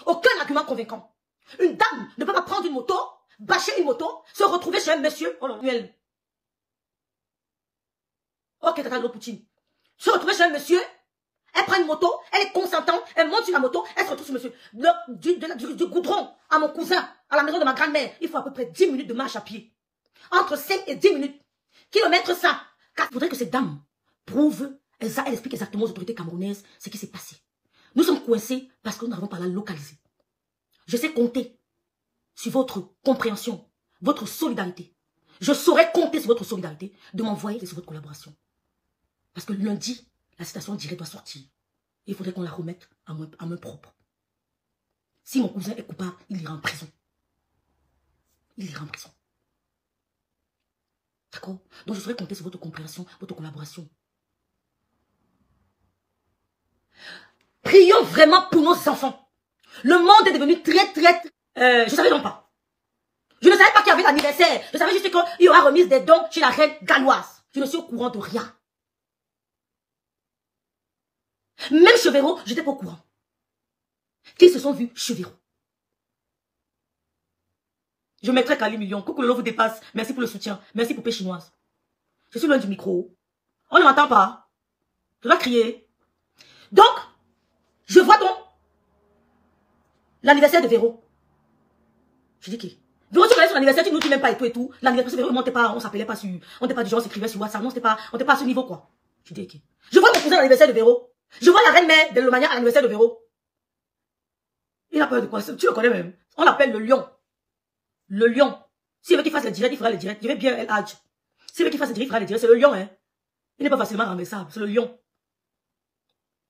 Aucun argument convaincant. Une dame ne peut pas prendre une moto, bâcher une moto, se retrouver chez un monsieur. Oh là, ok, tata de Poutine. Se retrouver chez un monsieur, elle prend une moto, elle est consentante, elle monte sur la moto, elle se retrouve sur monsieur. Du goudron à mon cousin, à la maison de ma grand-mère, il faut à peu près 10 minutes de marche à pied. Entre 5 et 10 minutes. Kilomètre ça. Car il faudrait que cette dame prouve, elle explique exactement aux autorités camerounaises ce qui s'est passé. Nous sommes coincés parce que nous n'arrivons pas à la localiser. Je sais compter sur votre compréhension, votre solidarité. Je saurais compter sur votre solidarité de m'envoyer sur votre collaboration. Parce que lundi, la citation directe doit sortir. Il faudrait qu'on la remette à main propre. Si mon cousin est coupable, il ira en prison. Il ira en prison. D'accord? Donc je saurais compter sur votre compréhension, votre collaboration. Prions vraiment pour nos enfants. Le monde est devenu très... je savais donc pas. Je ne savais pas qu'il y avait l'anniversaire. Je savais juste qu'il y aura remise des dons chez la reine galloise. Je ne suis au courant de rien. Même Chevero, je n'étais pas au courant. Qu'ils se sont vus Chevero. Je mettrai Kali Million. Coucou, le lot vous dépasse. Merci pour le soutien. Merci pour Paix Chinoise. Je suis loin du micro. On ne m'entend pas. Je dois crier. Donc, je vois donc l'anniversaire de Véro. Je dis qui? Véro, tu connais son anniversaire, tu nous dis même pas et tout et tout. L'anniversaire de Véro, on n'était pas, on s'appelait pas sur, on n'était pas du genre, on s'écrivait sur WhatsApp, non, on n'était pas à ce niveau, quoi. Je dis qui? Je vois mon cousin à l'anniversaire de Véro. Je vois la reine-mère de Lomania à l'anniversaire de Véro. Il a peur de quoi? Tu le connais même. On l'appelle le lion. Le lion. S'il veut qu'il fasse les directs, il fera les directs. Je vais bien El Hadj. S'il veut qu'il fasse les directs, il fera les directs. C'est le lion, hein. Il n'est pas facilement renversable. C'est le lion.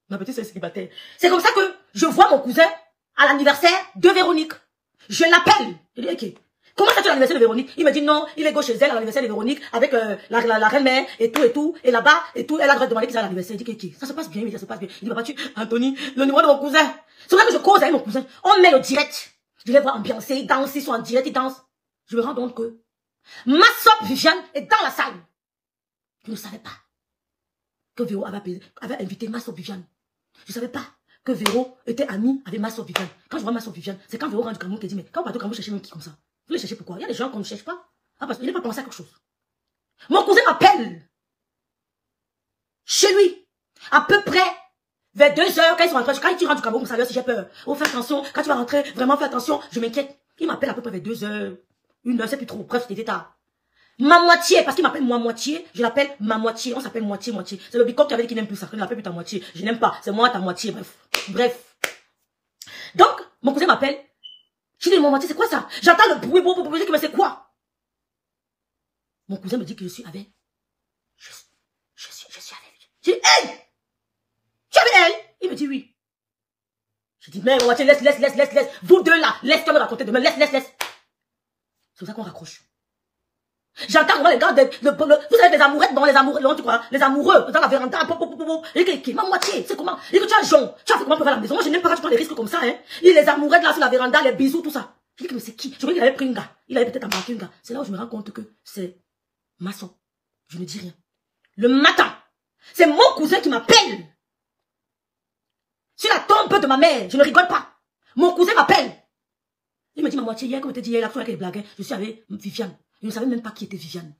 Ma petite sœur célibataire. C'est comme ça que je vois mon cousin à l'anniversaire de Véronique. Je l'appelle. Je dis, ok. Comment ça tu l'anniversaire de Véronique? Il me dit non, il est go chez elle à l'anniversaire de Véronique avec la reine-mère et tout. Et là-bas, et tout. Elle a demandé qui c'est à l'anniversaire. Il dit, ok. Ça se passe bien, mais ça se passe bien. Il dit, papa, Anthony, le numéro de mon cousin. C'est vrai que je cause avec mon cousin. On met le direct. Je les vois ambiancer, danser, ils sont en direct, ils dansent. Je me rends compte que ma soeur Viviane est dans la salle. Je ne savais pas que Véro avait invité ma soeur Viviane. Je ne savais pas que Véro était amie avec ma soeur Viviane. Quand je vois ma soeur Viviane, c'est quand Véro rentre du Cameroun qui dit, mais quand on part au Cameroun chercher même qui comme ça? Vous les cherchez pourquoi? Il y a des gens qu'on ne cherche pas. Ah, parce qu'il n'est pas pensé à quelque chose. Mon cousin m'appelle chez lui, à peu près vers 2 heures, quand ils sont rentrés, quand tu rentres du Cameroun, vous savez si j'ai peur. Oh, fais attention, quand tu vas rentrer, vraiment fais attention, je m'inquiète. Il m'appelle à peu près vers 2 heures, 1 heure, c'est plus trop, bref, c'était tard. Ma moitié, parce qu'il m'appelle moi moitié, je l'appelle ma moitié, on s'appelle moitié. C'est le bicoque qui avait dit qu'il n'aime plus ça, qu'il n'appelle plus ta moitié. Je n'aime pas, c'est moi ta moitié, bref. Donc, mon cousin m'appelle, je dis, mon moitié, c'est quoi ça? J'entends le bruit, je dis, mais c'est quoi? Mon cousin me dit que je suis avec, je suis avec. Je dis, hey! Tu es avec elle? Il me dit oui. Je dis, mais moitié, laisse. Vous deux là, laisse-moi me raconter demain, laisse. C'est pour ça qu'on raccroche. J'entends vraiment les gars, vous savez, les amourettes, non, les amoureux, tu crois, les amoureux, dans la véranda, ma moitié, c'est comment? Et que tu as jaune, tu as fait comment pour faire la maison? Moi, je n'aime pas quand tu prends des risques comme ça, hein. Et les amourettes là sur la véranda, les bisous, tout ça. Je dis, mais c'est qui? Je croyais qu'il avait pris un gars. Il avait peut-être embarqué un gars. C'est là où je me rends compte que c'est maçon. Je ne dis rien. Le matin, c'est mon cousin qui m'appelle. Sur la tombe de ma mère, je ne rigole pas. Mon cousin m'appelle. Il me dit, ma moitié, hier, comme je te dis, hier, la fois qu'elle blaguait, je suis avec Viviane. Je ne savais même pas qui était Viviane.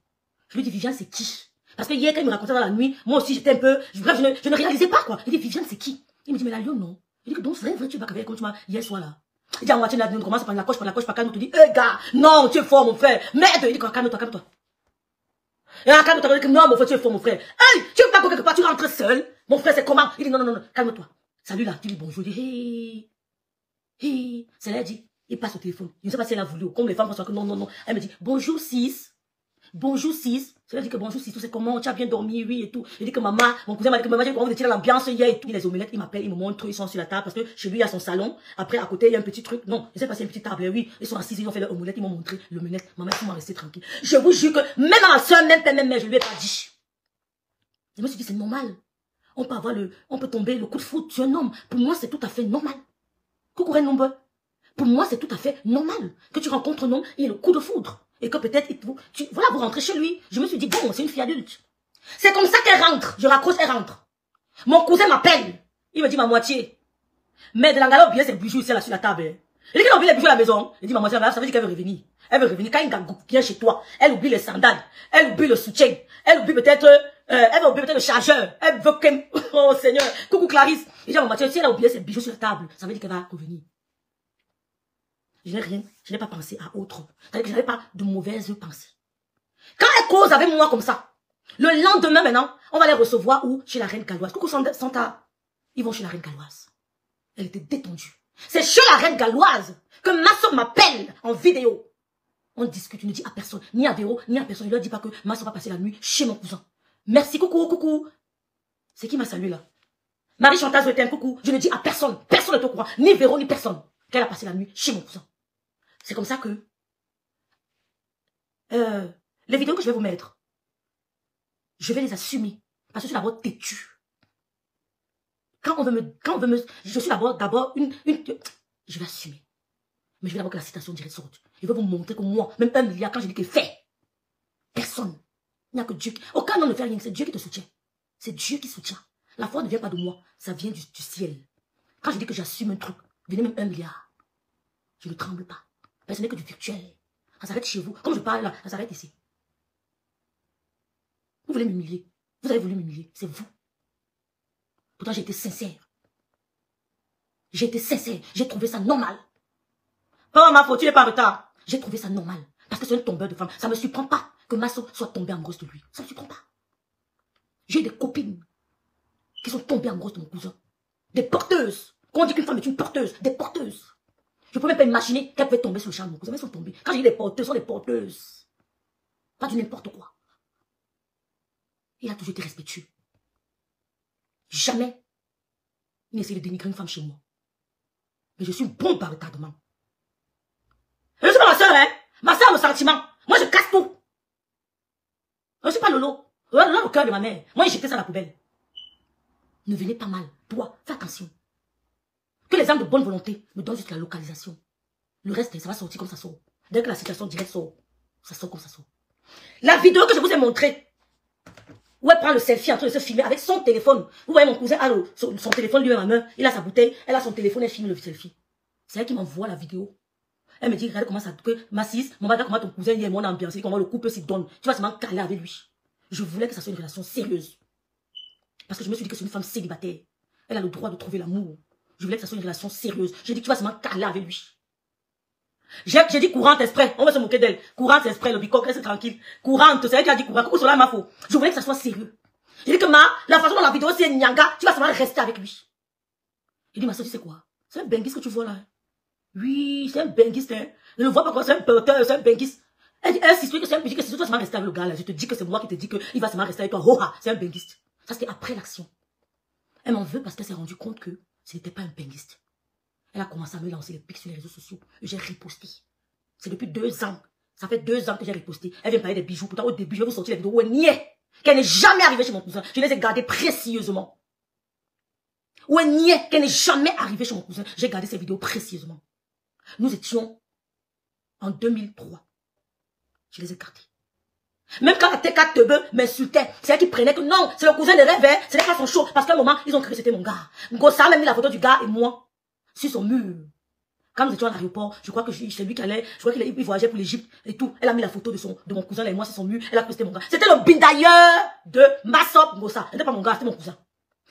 Je lui dis, Viviane, c'est qui? Parce que hier, quand il me racontait dans la nuit, moi aussi, j'étais un peu, bref, je ne réalisais pas, quoi. Il dit, Viviane, c'est qui? Il me dit, mais la lion, non. Il dit que donc, c'est vrai, tu vas avec quand tu m'as, hier soir, là. Il dit, à moitié, on commence par la coche, par calme, tu dis, gars, non, tu es fort, mon frère. Merde, il dit, calme-toi. Et calme-toi, il dit, non, mon frère, tu es fort, mon frère. Hey, tu veux pas quelque part, tu rentres seul? Mon frère, c'est comment? Il dit, non, calme-toi. Salut là, tu dis bonjour, il dit, hey. C'est là, elle dit, il passe au téléphone. Je ne sais pas si elle a voulu, comme les femmes pensent que non. Elle me dit, bonjour 6. C'est là, dit que bonjour 6, tout c'est comment, tu as bien dormi, oui, et tout. Il dit que maman, mon cousin m'a dit que maman, j'ai envie de tirer l'ambiance hier et tout. Les omelettes, il m'appelle, il me montre, ils sont sur la table, parce que chez lui, il y a son salon. Après, à côté, il y a un petit truc. Non, je sais pas si il y a une petite table, oui. Ils sont assis, ils ont fait leur omelette, ils m'ont montré l'omelette. Maman, ils m'ont resté tranquille. Je vous jure que, même ma soeur, même père, même mère, je lui ai pas dit. Je me suis dit, c'est normal. On peut tomber le coup de foudre sur un homme. Pour moi, c'est tout à fait normal. Coucou, Reine Nombre. Pour moi, c'est tout à fait normal que tu rencontres un homme et le coup de foudre. Et que peut-être, voilà, vous rentrez chez lui. Je me suis dit, bon, c'est une fille adulte. C'est comme ça qu'elle rentre. Je raccroche, elle rentre. Mon cousin m'appelle. Il me dit, ma moitié. Mais de l'Angala oublier ses bijoux ici, là, sur la table. Elle dit qu'elle oublie les bijoux à la maison. Elle dit, maman, ça veut dire qu'elle veut revenir. Elle veut revenir. Quand il vient chez toi, elle oublie les sandales. Elle oublie le soutien. Elle oublie peut-être, le chargeur. Elle veut qu'elle, oh Seigneur. Coucou Clarisse. Elle dit, maman, si elle a oublié ses bijoux sur la table, ça veut dire qu'elle va revenir. Je n'ai pas pensé à autre. C'est-à-dire que je n'avais pas de mauvaises pensées. Quand elle cause avec moi comme ça, le lendemain maintenant, on va les recevoir où? Chez la reine galloise. Coucou Santa. Ils vont chez la reine galloise. Elle était détendue. C'est chez la reine galloise que ma soeur m'appelle en vidéo. On discute, il ne dit à personne, ni à Véro, ni à personne. Il ne leur dit pas que ma soeur va passer la nuit chez mon cousin. Merci, coucou. C'est qui m'a salué là? Marie Chantal Zoetin, coucou. Je ne dis à personne, personne n'est au courant, ni Véro, ni personne, qu'elle a passé la nuit chez mon cousin. C'est comme ça que les vidéos que je vais vous mettre, je vais les assumer. Parce que je suis d'abord têtue. Quand on veut me, je suis d'abord une, je vais assumer. Mais je veux d'abord que la citation directe sorte. Je veux vous montrer que moi, même 1 milliard, quand je dis que fait, personne. Il n'y a que Dieu. Aucun homme ne fait rien, c'est Dieu qui te soutient. C'est Dieu qui soutient. La foi ne vient pas de moi, ça vient du ciel. Quand je dis que j'assume un truc, venez même 1 milliard. Je ne tremble pas. Mais ce n'est que du virtuel. Ça s'arrête chez vous. Comme je parle là, ça s'arrête ici. Vous voulez m'humilier. Vous avez voulu m'humilier. C'est vous. Pourtant, j'ai été sincère. J'ai été sincère. J'ai trouvé ça normal. Oh, ma faute, tu n'es pas en retard. J'ai trouvé ça normal. Parce que c'est un tombeur de femme. Ça ne me surprend pas que ma soeur soit tombée amoureuse de lui. Ça ne me surprend pas. J'ai des copines qui sont tombées amoureuses de mon cousin. Des porteuses. Quand on dit qu'une femme est une porteuse, des porteuses. Je ne peux même pas imaginer qu'elle pouvait tomber sur le charme de mon cousin. Mais elles sont tombées. Quand je dis des porteuses, ce sont des porteuses. Pas du n'importe quoi. Il a toujours été respectueux. Jamais il n'essaie de dénigrer une femme chez moi. Mais je suis bon par retardement. Je ne suis pas ma soeur, hein. Ma soeur a le sentiment. Moi, je casse tout. Je ne suis pas Lolo. Lolo, le cœur de ma mère. Moi, j'ai jeté ça à la poubelle. Ne venez pas mal. Toi, fais attention. Que les âmes de bonne volonté me donnent juste la localisation. Le reste, ça va sortir comme ça sort. Dès que la situation directe sort, ça sort comme ça sort. La vidéo que je vous ai montrée, où elle prend le selfie en train de se filmer avec son téléphone. Vous voyez mon cousin a son téléphone lui à la main, il a sa bouteille, elle a son téléphone, elle filme le selfie. C'est elle qui m'envoie la vidéo. Elle me dit, regarde comment ça, que Massis, mon regarde comment ton cousin y est, mon ambiance, comment le couple s'y donne. Tu vas seulement caler avec lui. Je voulais que ça soit une relation sérieuse. Parce que je me suis dit que c'est une femme célibataire. Elle a le droit de trouver l'amour. Je voulais que ça soit une relation sérieuse. J'ai dit, tu vas seulement caler avec lui. J'ai dit courante exprès, on va se moquer d'elle. Courante exprès, le bicoque, reste tranquille. Courante, c'est elle qui a dit courante. Coucou, cela ma faute. Je voulais que ça soit sérieux. J'ai dit que la façon dont la vidéo c'est Nyanga, tu vas seulement rester avec lui. J'ai dit, ma soeur, tu sais quoi? C'est un benguiste que tu vois là. Oui, c'est un benguiste. Hein. Je ne vois pas quoi, c'est un porteur, c'est un benguiste. Elle dit, c'est que c'est un benguiste, que tu vas seulement rester avec le gars là. Je te dis que c'est moi qui te dis qu'il va seulement rester avec toi. Oh, c'est un benguiste. Ça c'était après l'action. Elle m'en veut parce qu'elle s'est rendue compte que ce n'était pas un benguiste. Elle a commencé à me lancer les pics sur les réseaux sociaux. Et j'ai riposté. C'est depuis 2 ans. Ça fait 2 ans que j'ai riposté. Elle vient parler des bijoux. Pourtant, au début, je vais vous sortir les vidéos où elle niait qu'elle n'est jamais arrivée chez mon cousin. Je les ai gardées précieusement. Où elle niait qu'elle n'est jamais arrivée chez mon cousin. J'ai gardé ces vidéos précieusement. Nous étions en 2003. Je les ai gardées. Même quand la T4 Tebe m'insultait, c'est elle qui prenait que non, c'est le cousin de rêve, ce n'est pas son show. Parce qu'à un moment, ils ont cru que c'était mon gars. Gossa a même mis la photo du gars et moi sur son mur. Quand nous étions à l'aéroport, je crois que c'est lui qui allait, je crois qu'il voyageait pour l'Égypte et tout. Elle a mis la photo de mon cousin là et moi sur son mur. Elle a cru que c'était mon gars. C'était le bindailleur de Massop Gossa. Ce n'était pas mon gars, c'était mon cousin.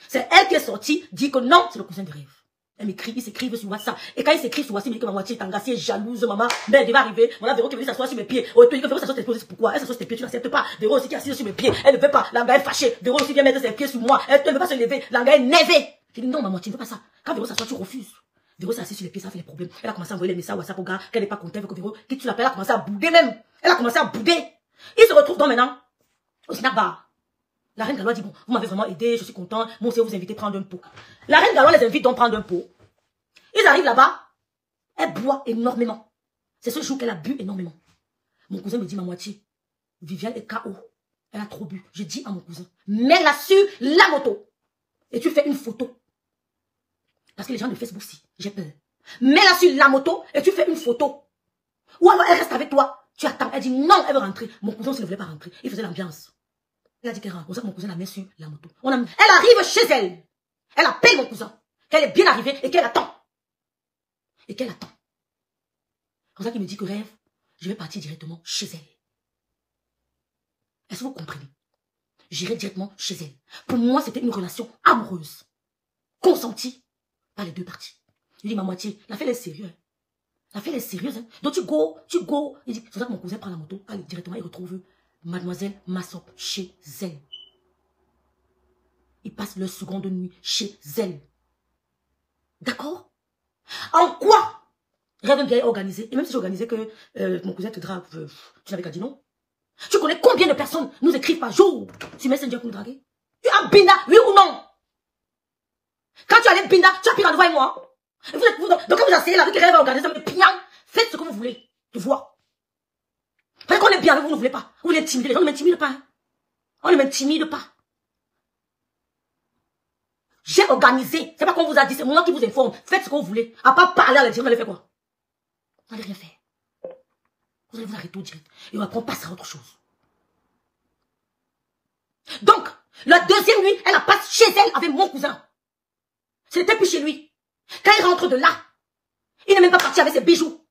C'est elle qui est sortie, dit que non, c'est le cousin de rêve. Elle m'écrit, ils s'écrivent sur WhatsApp. Et quand ils s'écrivent sur WhatsApp, ils me disent que ma moitié est engagée, jalouse, maman. Mais elle devait arriver. Voilà, Véro qui veut s'asseoir sur mes pieds. Oh, tu dis que Véro s'assoit sur tes pieds. Pourquoi? Elle s'assoit sur tes pieds, tu n'acceptes pas. Véro aussi qui est assise sur mes pieds. Elle ne veut pas. L'anga est fâchée. Véro aussi vient mettre ses pieds sur moi. Elle ne veut pas se lever. L'anga est nervée. Je dis non, maman, tu ne veux pas ça. Quand Véro s'assoit, tu refuses. Véro s'est assise sur les pieds, ça fait des problèmes. Elle a commencé à envoyer les messages WhatsApp au gars, qu'elle n'est pas contente que Véro, qui tu l'appelles, elle a commencé à bouder même. Elle a commencé à bouder. Ils se retrouvent donc maintenant au snack bar. La reine Galois dit, bon, vous m'avez vraiment aidé, je suis content. Moi aussi, vous invitez à prendre un pot. La reine Galois les invite donc à prendre un pot. Ils arrivent là-bas. Elle boit énormément. C'est ce jour qu'elle a bu énormément. Mon cousin me dit, ma moitié, Viviane est KO. Elle a trop bu. Je dis à mon cousin, mets-la sur la moto. Et tu fais une photo. Parce que les gens de Facebook, si, j'ai peur. Mets-la sur la moto et tu fais une photo. Ou alors elle reste avec toi. Tu attends. Elle dit non, elle veut rentrer. Mon cousin aussi ne voulait pas rentrer. Il faisait l'ambiance. Elle a dit qu'elle rentre. Mon cousin la met sur la moto. Elle arrive chez elle. Elle appelle mon cousin. qu'elle est bien arrivée et qu'elle attend. Et qu'elle attend. C'est pour ça qu'il me dit que rêve, je vais partir directement chez elle. Est-ce que vous comprenez? J'irai directement chez elle. Pour moi, c'était une relation amoureuse. Consentie par les deux parties. Je dis, ma moitié, la fille elle est sérieuse. La fille elle est sérieuse. Hein. Donc tu go. Il dit, c'est ça que mon cousin prend la moto, allez directement, il retrouve mademoiselle Massop chez elle. Il passe leur seconde nuit chez elle. D'accord? En quoi? Rêve bien organisé. Et même si j'ai organisé que mon cousin te drague, tu n'avais qu'à dire non. Tu connais combien de personnes nous écrivent par jour sur Messenger pour nous draguer? Tu as Binda, oui ou non? Quand tu allais Binda, tu as pris rendez-vous avec moi. Donc quand vous asseyez là avec les rêves organisés, ça me dit, faites ce que vous voulez. Tu vois? Parce qu'on est bien avec vous, ne voulez pas. Vous l'intimidez, les gens ne m'intimident pas. Hein. On ne m'intimide pas. J'ai organisé. C'est pas qu'on vous a dit, c'est moi qui vous informe. Faites ce que vous voulez. À part parler à la direction, vous allez faire quoi? Vous n'allez rien faire. Vous allez vous arrêter au direct. Et après, on passera à autre chose. Donc, la deuxième nuit, elle a passé chez elle avec mon cousin. C'était plus chez lui. Quand il rentre de là, il n'est même pas parti avec ses bijoux.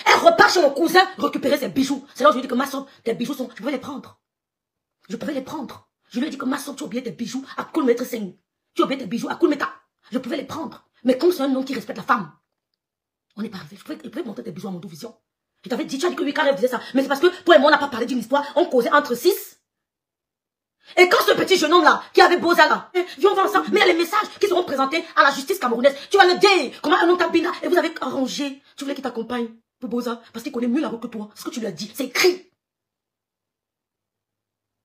Elle repart chez mon cousin récupérer ses bijoux. C'est là où je lui ai dit que ma soeur, tes bijoux sont... Je pouvais les prendre. Je pouvais les prendre. Je lui ai dit que ma soeur, tu as oublié tes bijoux à Koulmetre Seigne. Tu as oublié tes bijoux à Koulmeta. Je pouvais les prendre. Mais comme c'est un homme qui respecte la femme, on n'est pas arrivé. Je pouvais montrer tes bijoux à mon vision. Je t'avais dit, tu as dit que oui, quand elle faisait ça. Mais c'est parce que toi et moi, on n'a pas parlé d'une histoire. On causait entre 6. Et quand ce petit jeune homme-là, qui avait Boza là, viens voir ça, mais il y a les messages qui seront présentés à la justice camerounaise. Tu vas le dire, comment un homme t'a Binda, et vous avez arrangé. Tu voulais qu'il t'accompagne pour Boza, parce qu'il connaît mieux la route que toi. C'est ce que tu lui as dit. C'est écrit.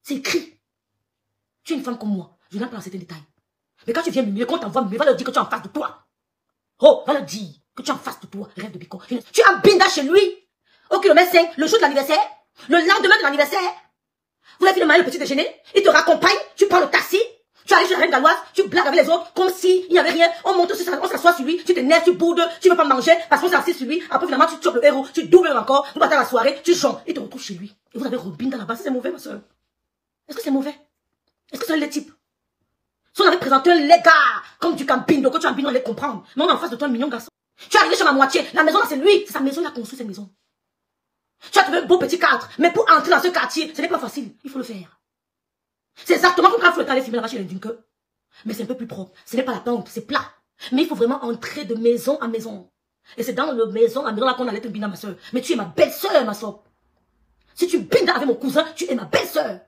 C'est écrit. Tu es une femme comme moi. Je n'aime pas certains détails. Mais quand tu viens me quand t'envoies, va leur dire que tu es en face de toi. Oh, va leur dire que tu es en face de toi. Rêve de bicon. Tu as Binda chez lui. Au kilomètre 5, le jour de l'anniversaire, le lendemain de l'anniversaire. Vous avez fait le petit déjeuner, il te raccompagne, tu prends le taxi, tu arrives chez la reine galloise, tu blagues avec les autres, comme s'il n'y avait rien, on monte sur ça, on s'assoit sur lui, tu t'énerves, tu boudes, tu veux pas manger, parce qu'on s'est assis sur lui, après finalement tu chopes le héros, tu doubles encore, vous partez à la soirée, tu jonges, il te retrouve chez lui. Et vous avez Robin dans la base, c'est mauvais ma soeur. Est-ce que c'est mauvais? Est-ce que c'est un lait type? Si on avait présenté un lait gars, comme du camping, donc quand tu as un on allait comprendre. Mais on est en face de toi un mignon garçon. Tu es arrivé chez ma moitié, la maison là c'est lui, c'est sa maison, il a construit cette maison. Tu as trouvé un beau petit cadre, mais pour entrer dans ce quartier, ce n'est pas facile, il faut le faire. C'est exactement comme quand il faut aller filmer là-bas chez les Dunker. Mais c'est un peu plus propre. Ce n'est pas la pente, c'est plat. Mais il faut vraiment entrer de maison à maison. Et c'est dans la maison là qu'on allait te binda ma soeur. Mais tu es ma belle-sœur, ma soeur. Si tu bindas avec mon cousin, tu es ma belle-sœur.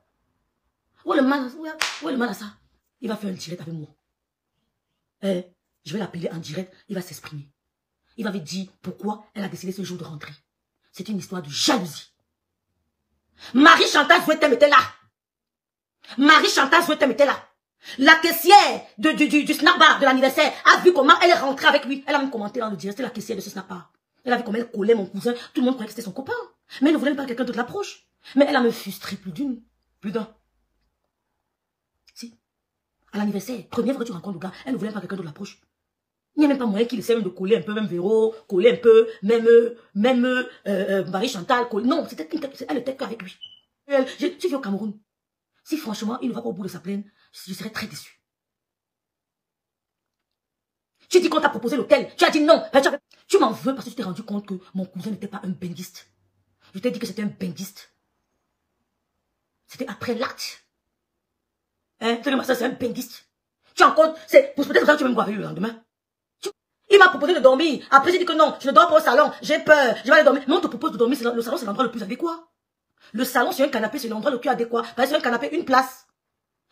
Où est le mal à ça? Il va faire un direct avec moi. Je vais l'appeler en direct, il va s'exprimer. Il va me dire pourquoi elle a décidé ce jour de rentrer. C'est une histoire de jalousie. Marie-Chantal Zouetem était là. Marie-Chantal Zouetem était là. La caissière du snack bar de l'anniversaire a vu comment elle est rentrée avec lui. Elle a même commenté dans le direct, c'était la caissière de ce snack bar. Elle a vu comment elle collait mon cousin. Tout le monde croyait que c'était son copain. Mais elle ne voulait même pas que quelqu'un d'autre l'approche. Mais elle a me frustré plus d'un. Si. À l'anniversaire, première fois que tu rencontres le gars, elle ne voulait pas que quelqu'un d'autre l'approche. Il n'y a même pas moyen qu'il essaie même de coller un peu, même Véro, coller un peu, même Marie-Chantal, coller. Non, elle était qu'avec lui. Tu vis au Cameroun. Si franchement, il ne va pas au bout de sa plaine, je serais très déçu. Tu dis qu'on t'a proposé l'hôtel, tu as dit non. Tu m'en veux parce que tu t'es rendu compte que mon cousin n'était pas un benguiste. Je t'ai dit que c'était un benguiste. C'était après l'acte. Hein, ma soeur, c'est un benguiste. Tu en compte, c'est pour peut-être que tu vas me voir le lendemain. Il m'a proposé de dormir. Après, j'ai dit que non, je ne dors pas au salon. J'ai peur, je vais aller dormir. Mais on te propose de dormir, le salon, c'est l'endroit le plus adéquat. Le salon, c'est un canapé, c'est l'endroit le plus adéquat. Parce que c'est un canapé, une place.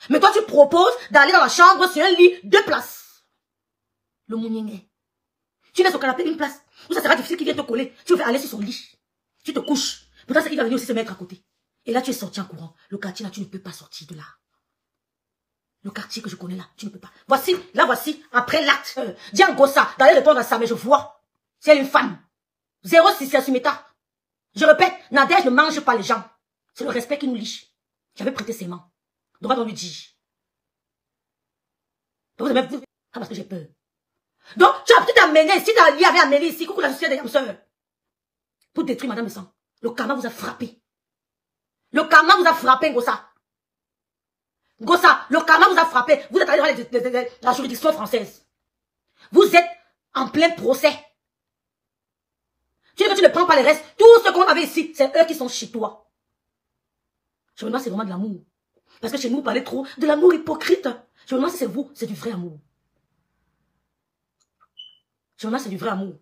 Mais toi, tu proposes d'aller dans la chambre, c'est un lit, 2 places. Le mounier. Tu laisses au canapé, une place. Ou ça sera difficile qu'il vienne te coller. Tu veux aller sur son lit. Tu te couches. Pourtant, il va venir aussi se mettre à côté. Et là, tu es sorti en courant. Le quartier, là, tu ne peux pas sortir de là. Le quartier que je connais là, tu ne peux pas. Voici, après l'acte. Dis en Gossa, d'aller répondre à ça, mais je vois. C'est une femme. 06 sur Sumeta. Je répète, Nadège ne mange pas les gens. C'est le respect qui nous liche. J'avais prêté ses mains. Donc on lui dit. Donc vous avez vu. Ah, parce que j'ai peur. Donc, tu as peut-être amené ici, tu as lié avec Amélie ici, coucou la société des sœurs. Pour détruire Madame Sang. Le karma vous a frappé. Le karma vous a frappé, Gossa. Gossa, le karma vous a frappé. Vous êtes allé voir la juridiction française. Vous êtes en plein procès. Tu dis que tu ne prends pas les restes. Tout ce qu'on avait ici, c'est eux qui sont chez toi. Je me demande si c'est vraiment de l'amour. Parce que chez nous, vous parlez trop de l'amour hypocrite. Je me demande si c'est vous, c'est du vrai amour. Je me demande si c'est du vrai amour.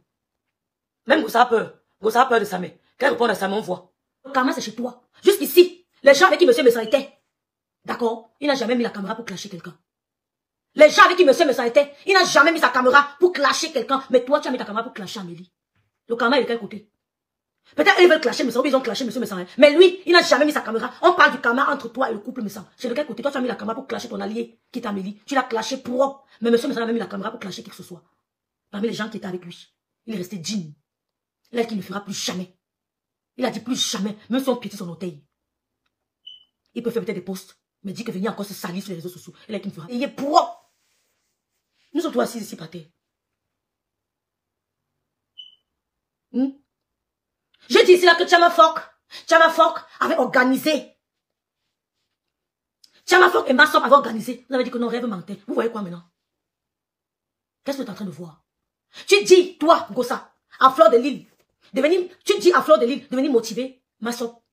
Même Gossa a peur. Gossa a peur de sa mère. Quand elle répond à sa mère, on voit. Le karma, c'est chez toi. Jusqu'ici, les gens avec qui monsieur Messan était, d'accord, il n'a jamais mis la caméra pour clasher quelqu'un. Les gens avec qui monsieur Messan était, il n'a jamais mis sa caméra pour clasher quelqu'un. Mais toi, tu as mis ta caméra pour clasher Amélie. Le karma est de quel côté? Peut-être ils veulent clasher Messan, ou ils ont clashé monsieur Messan. Mais lui, il n'a jamais mis sa caméra. On parle du karma entre toi et le couple Messan. C'est de quel côté? Toi, tu as mis la caméra pour clasher ton allié, qui est Amélie. Tu l'as clashé propre. Mais monsieur Messan n'a même mis la caméra pour clasher qui que ce soit. Parmi les gens qui étaient avec lui, il est resté digne. Il a dit qu'il ne fera plus jamais. Il a dit plus jamais, même si on piétine son orteil. Il peut faire peut-être des posts, mais dit que venir encore se salir sur les réseaux sociaux. Il a dit qu'il ne fera. Il est propre. Nous sommes tous assis ici par terre. Je dis ici là que Tchamafok avait organisé. Tchamafok et Massop avaient organisé. Vous avez dit que nos rêves mentaient. Vous voyez quoi maintenant? Qu'est-ce que tu es en train de voir? Tu dis, toi, Gossa, à Fleur de Lille, tu dis à Fleur de Lille de venir motiver Massop.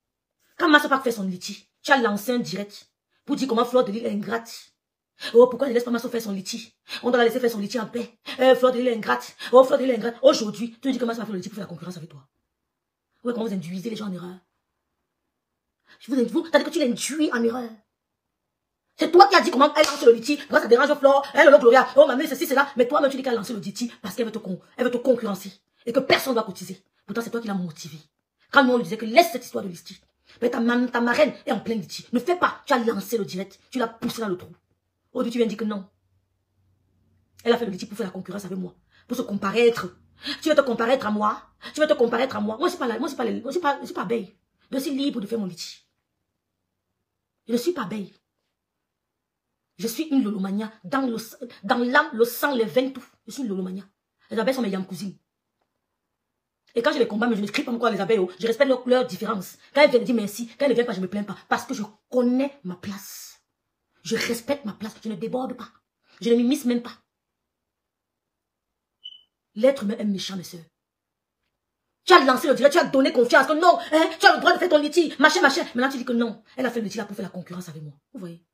Quand Massop a fait son litige, tu as lancé un direct pour dire comment Fleur de Lille est ingrate. Oh, pourquoi ne laisse pas Massop faire son litige? On doit la laisser faire son litige en paix. Fleur de Lille est ingrate. Oh, Fleur de Lille est ingrate. Aujourd'hui, tu dis que Massop va faire le litige pour faire la concurrence avec toi. Ouais, comment vous induisez les gens en erreur? T'as dit que tu l'induis en erreur. C'est toi qui as dit comment elle lance le litige. Pourquoi ça dérange Flore? Elle, le Gloria. Oh, maman, ceci, c'est là. Mais toi-même, tu dis qu'elle a lancé le litige parce qu'elle veut te concurrencer. Et que personne ne va cotiser. Pourtant, c'est toi qui l'as motivé. Quand nous, on lui disait que laisse cette histoire de litige. Mais ta marraine est en plein litige. Ne fais pas. Tu as lancé le direct. Tu l'as poussé dans le trou. Aujourd'hui, tu viens dire que non. Elle a fait le litige pour faire la concurrence avec moi. Pour se comparaître. Tu veux te comparaître à moi. Tu veux te comparaître à moi. Moi, je suis pas abeille. Je suis libre de faire mon litige. Je ne suis pas abeille. Je suis une lolomania. Dans l'âme, le sang, les veines, tout. Je suis une lolomania. Les abeilles sont mes yam cousines. Et quand je les combats, mais je ne crie pas encore les abeilles. Je respecte leur différence. Quand elles viennent dire merci, quand elles ne viennent pas, je ne me plains pas. Parce que je connais ma place. Je respecte ma place. Je ne déborde pas. Je ne m'immisce même pas. L'être humain est méchant, mes soeurs. Tu as lancé le direct, tu as donné confiance. Que non, hein, tu as le droit de faire ton litige. Machin. Maintenant, tu dis que non. Elle a fait le litige là pour faire la concurrence avec moi. Vous voyez?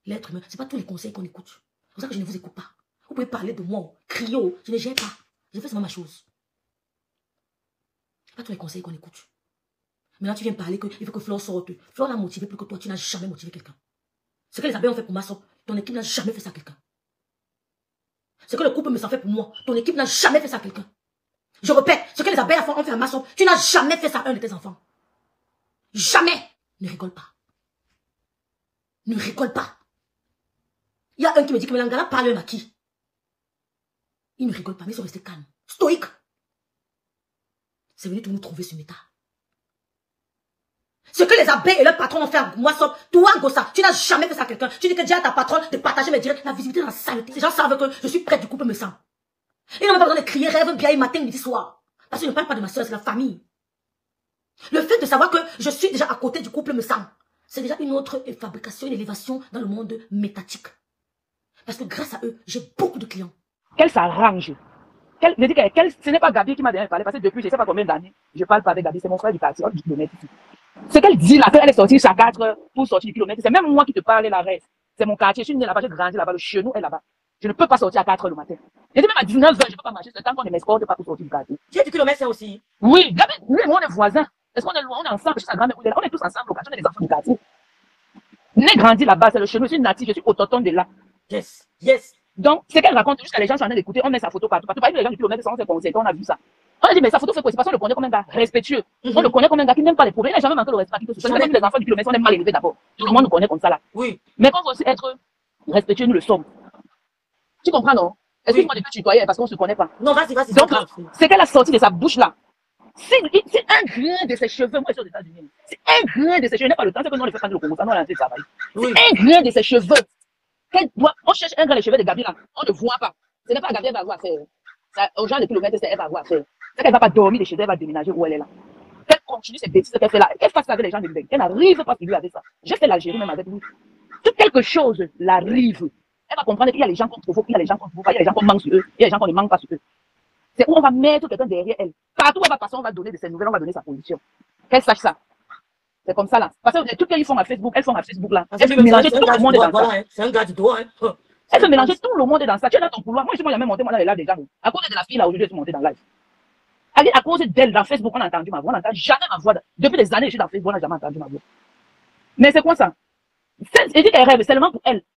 L'être humain, ce n'est pas tous les conseils qu'on écoute. C'est pour ça que je ne vous écoute pas. Vous pouvez parler de moi, crier, je ne gère pas. Je fais seulement ma chose. Ce n'est pas tous les conseils qu'on écoute. Maintenant, tu viens parler qu'il faut que Flore sorte. Flore l'a motivé plus que toi, tu n'as jamais motivé quelqu'un. Ce que les abeilles ont fait pour Massop, ton équipe n'a jamais fait ça à quelqu'un. Ce que le couple me s'en fait pour moi, ton équipe n'a jamais fait ça à quelqu'un. Je répète, ce que les abeilles ont fait à Massop, tu n'as jamais fait ça à un de tes enfants. Jamais. Ne rigole pas. Ne rigole pas. Il y a un qui me dit que Mélangala parle à qui? Il ne rigole pas, mais ils sont restés calmes. Stoïques. C'est venu tout nous trouver sur méta. Ce que les abeilles et leur patron ont fait à moi, toi, Gossa, tu n'as jamais fait ça à quelqu'un. Tu dis que dis à ta patronne de partager mes directs, la visibilité dans la saleté. Ces gens savent que je suis près du couple me sent. Ils n'ont pas besoin de crier rêve bien matin, midi, soir. Parce que je ne parle pas de ma soeur, c'est la famille. Le fait de savoir que je suis déjà à côté du couple me sent, c'est déjà une autre fabrication, une élévation dans le monde métatique. Parce que grâce à eux, j'ai beaucoup de clients. Qu'elle s'arrange. Je dis que ce n'est pas Gabi qui m'a déjà parlé, parce que depuis je ne sais pas combien d'années, je ne parle pas avec Gabi, c'est mon frère du quartier, du kilomètre ici. Ce qu'elle dit là, qu'elle est sortie chaque 4 pour sortir du kilomètre, c'est même moi qui te parle la reste. C'est mon quartier, je suis née là-bas, j'ai grandi là-bas, le chenou est là-bas. Je ne peux pas sortir à 4 h le matin. Je dis même à 19 h, je ne peux pas marcher, c'est tant qu'on ne m'escorte pas pour sortir du quartier. Tu es du kilomètre, ça aussi? Oui, Gabi, nous et moi on est voisins. Est-ce qu'on est loin, on est ensemble, je suis sa grand-mère, on est tous ensemble au quartier, on est des enfants du quartier. Né grandi là-bas, c'est le chenou, je suis natif, je suis autochtone de là. Yes, yes. Donc, c'est qu'elle raconte, jusqu'à les gens sont en train d'écouter, on met sa photo partout. Partout, les gens du kilomètre, on s'est conseillé, on a vu ça. On a dit, mais sa photo fait quoi? C'est parce qu'on le connaît comme un gars respectueux. On le connaît comme un gars qui n'aime pas les problèmes. Il n'a jamais manqué le respect. Même les enfants du kilomètre, on est mal élevés d'abord. Tout le monde nous connaît comme ça là. Oui. Mais qu'on veut aussi être respectueux, nous le sommes. Tu comprends, non? Excuse-moi de te tutoyer parce qu'on ne se connaît pas. Non, vas-y. Donc, c'est qu'elle a sorti de sa bouche là. C'est un grain de ses cheveux. Moi, je suis aux États-Unis. C'est un grain de ses cheveux. Je n'ai pas le temps, c'est que nous, on le fait quand le Congo, ça, nous, on a un travail. C'est un grain de ses cheveux. On cherche un grain de cheveux de Gabi là. On ne voit pas. Ce n'est pas Gabi, elle va avoir affaire. Aux gens de kilomètres, elle va avoir affaire. C'est qu'elle ne va pas dormir de chez elle, elle va déménager où elle est là. Qu'elle continue ces bêtises qu'elle fait là. Qu'elle fasse ça avec les gens de l'Ubain. Elle n'arrive pas à lui avec ça. J'ai fait l'Algérie même avec lui. Tout quelque chose l'arrive. Elle va comprendre qu'il y a les gens qu'on provoque, il y a les gens qu'on provoque, il y a les gens qu'on manque sur eux, il y a les gens qu'on ne manque pas sur eux. C'est où on va mettre quelqu'un derrière elle. Partout où elle va passer, on va donner de ses nouvelles, on va donner sa position. Qu'elle sache ça. C'est comme ça là. Parce que tout ce qu'ils font à Facebook, elles font à Facebook là. Elles peuvent mélanger tout le monde dans ça. C'est un gars du doigt. Elle peut mélanger tout le monde dans ça. Tu es dans ton couloir. Moi, je suis jamais monté dans les lives déjà. À cause de la fille là, aujourd'hui, je suis monté dans le live. À cause d'elle, dans Facebook, on a entendu ma voix. On n'entend jamais ma voix. Depuis des années, je suis dans Facebook, on n'a jamais entendu ma voix. Mais c'est quoi ça? Elle dit qu'elle rêve seulement pour elle.